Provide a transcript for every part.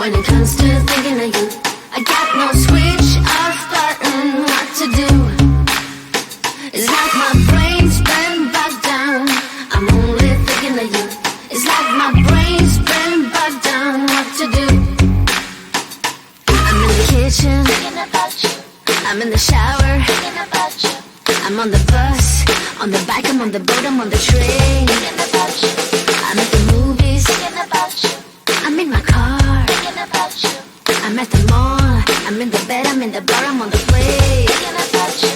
when it comes to thinking of you. I got no switch off button, what to do. It's like my brain's been bogged down, I'm only thinking of you. It's like my brain's been bogged down, what to do. I'm in the kitchen, thinking about you. I'm in the shower, thinking about you. I'm on the bus, on the bike, I'm on the boat, I'm on the train, thinking about you. I'm at the movies, thinking about you. I'm in my car, thinking about you. I'm at the mall, I'm in the bed, I'm in the bar, I'm on the plane, thinking about you.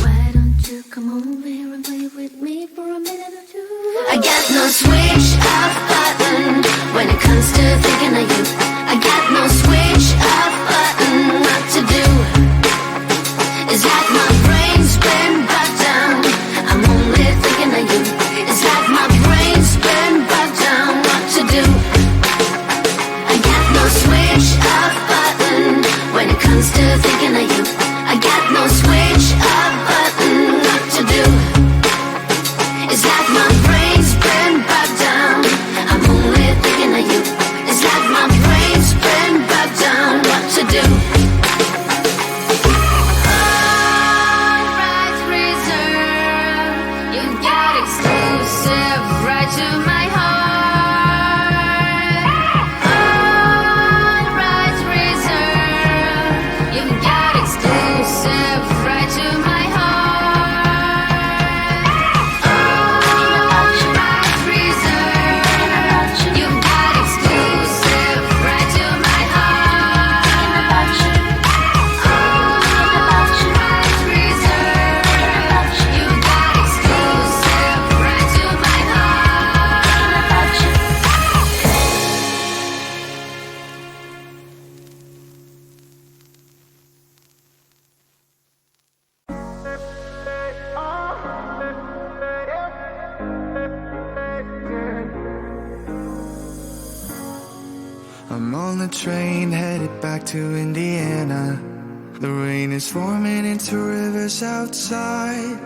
Why don't you come over here and play with me for a minute or two? I got no switch off button when it comes to thinking of you. I got no switch off button, what to do. It's like my brain's been bogged down, I'm only thinking of you. It's like my brain's been bogged down, what to do. I got no switch off button when it comes to thinking of you. I got no switch off button, what to do. It's like my brain's been bogged down, I'm only thinking of you. It's like my brain's been bogged down, what to do. I'm on the train headed back to Indiana. The rain is forming into rivers outside,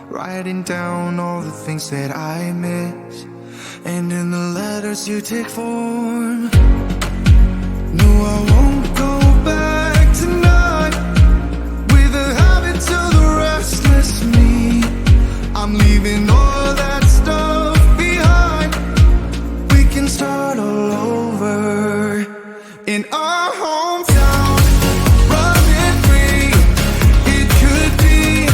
writing down all the things that I miss, and in the letters you take form. No, I won't go back tonight with the habits of the restless me. I'm leaving all that stuff behind. We can start all over in our hometown, running free. It could be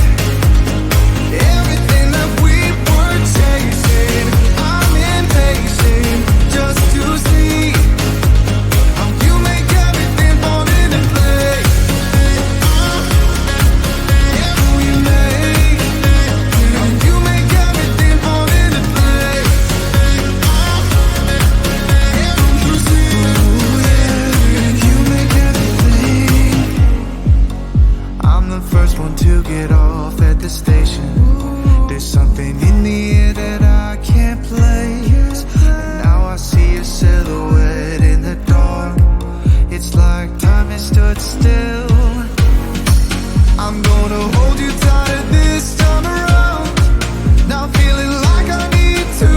everything that we were chasing. I'm impatient just to see how you make everything fall into place. Yeah, we make, how you make everything fall into place. Don't you see? I'm the first one to get off at the station. There's something in the air that I can't place. And now I see a silhouette in the dark. It's like time has stood still. I'm gonna hold you tighter this time around. Now feeling like I need to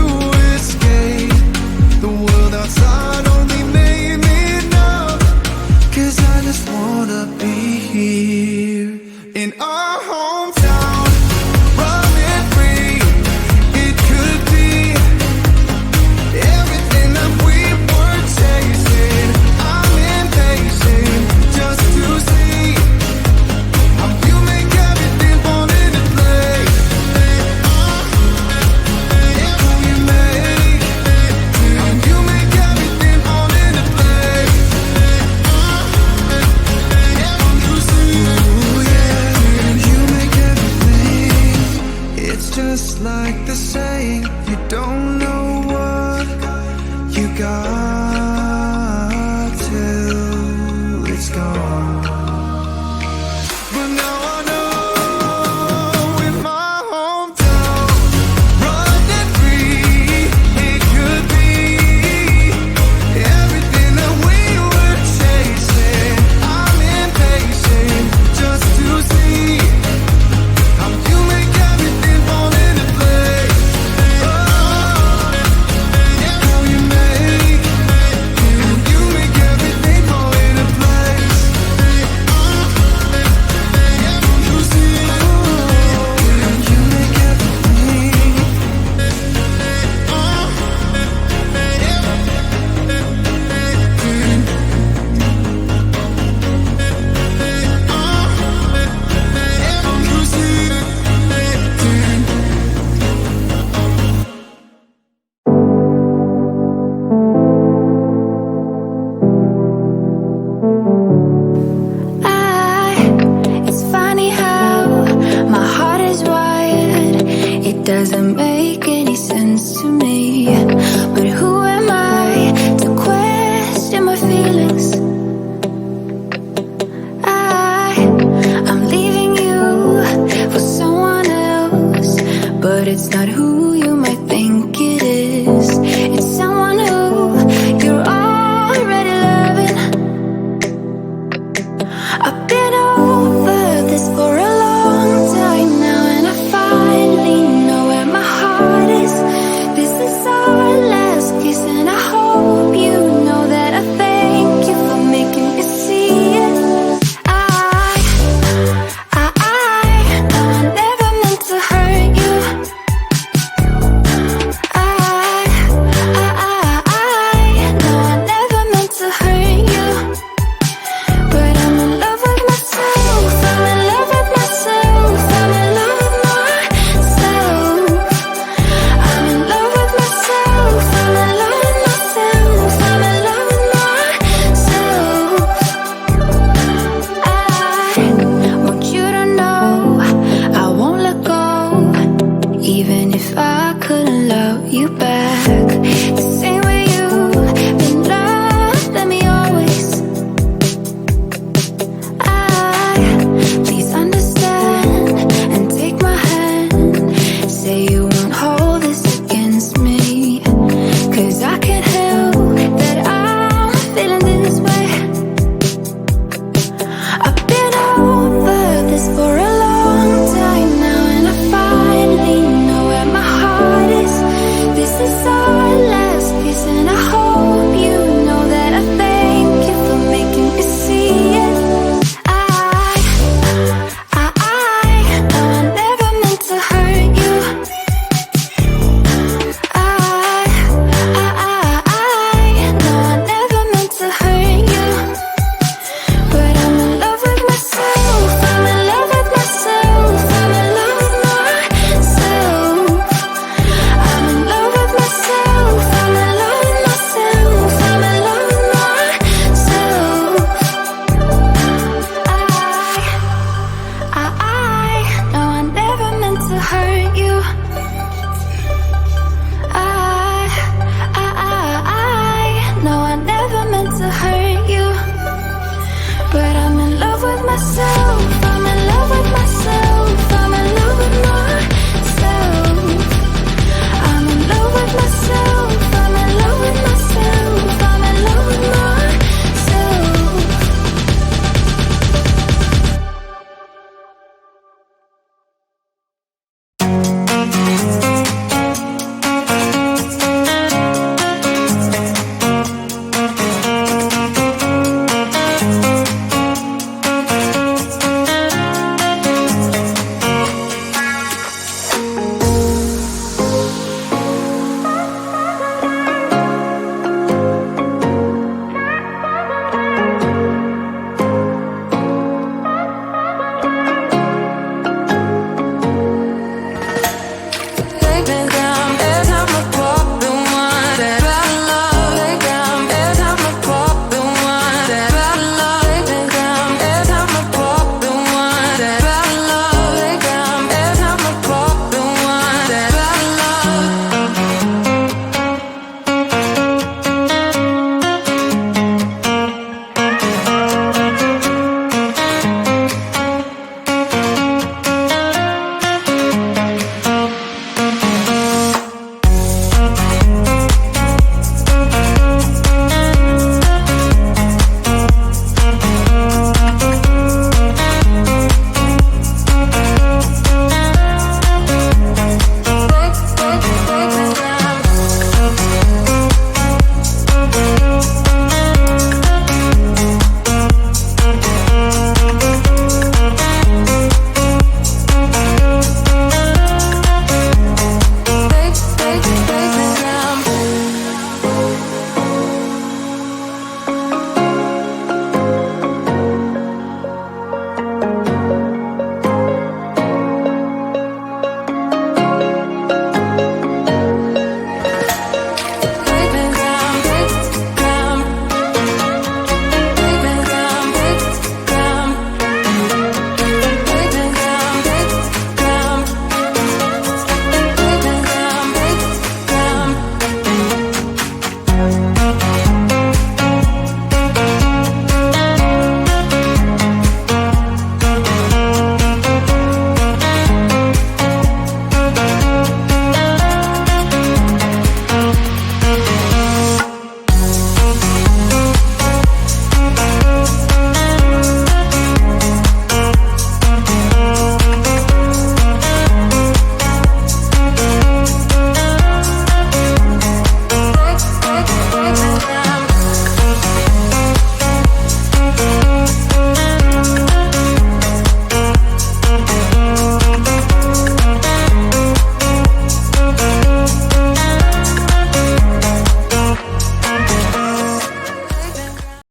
escape. The world outside only made me numb, 'cause I just wanna be here.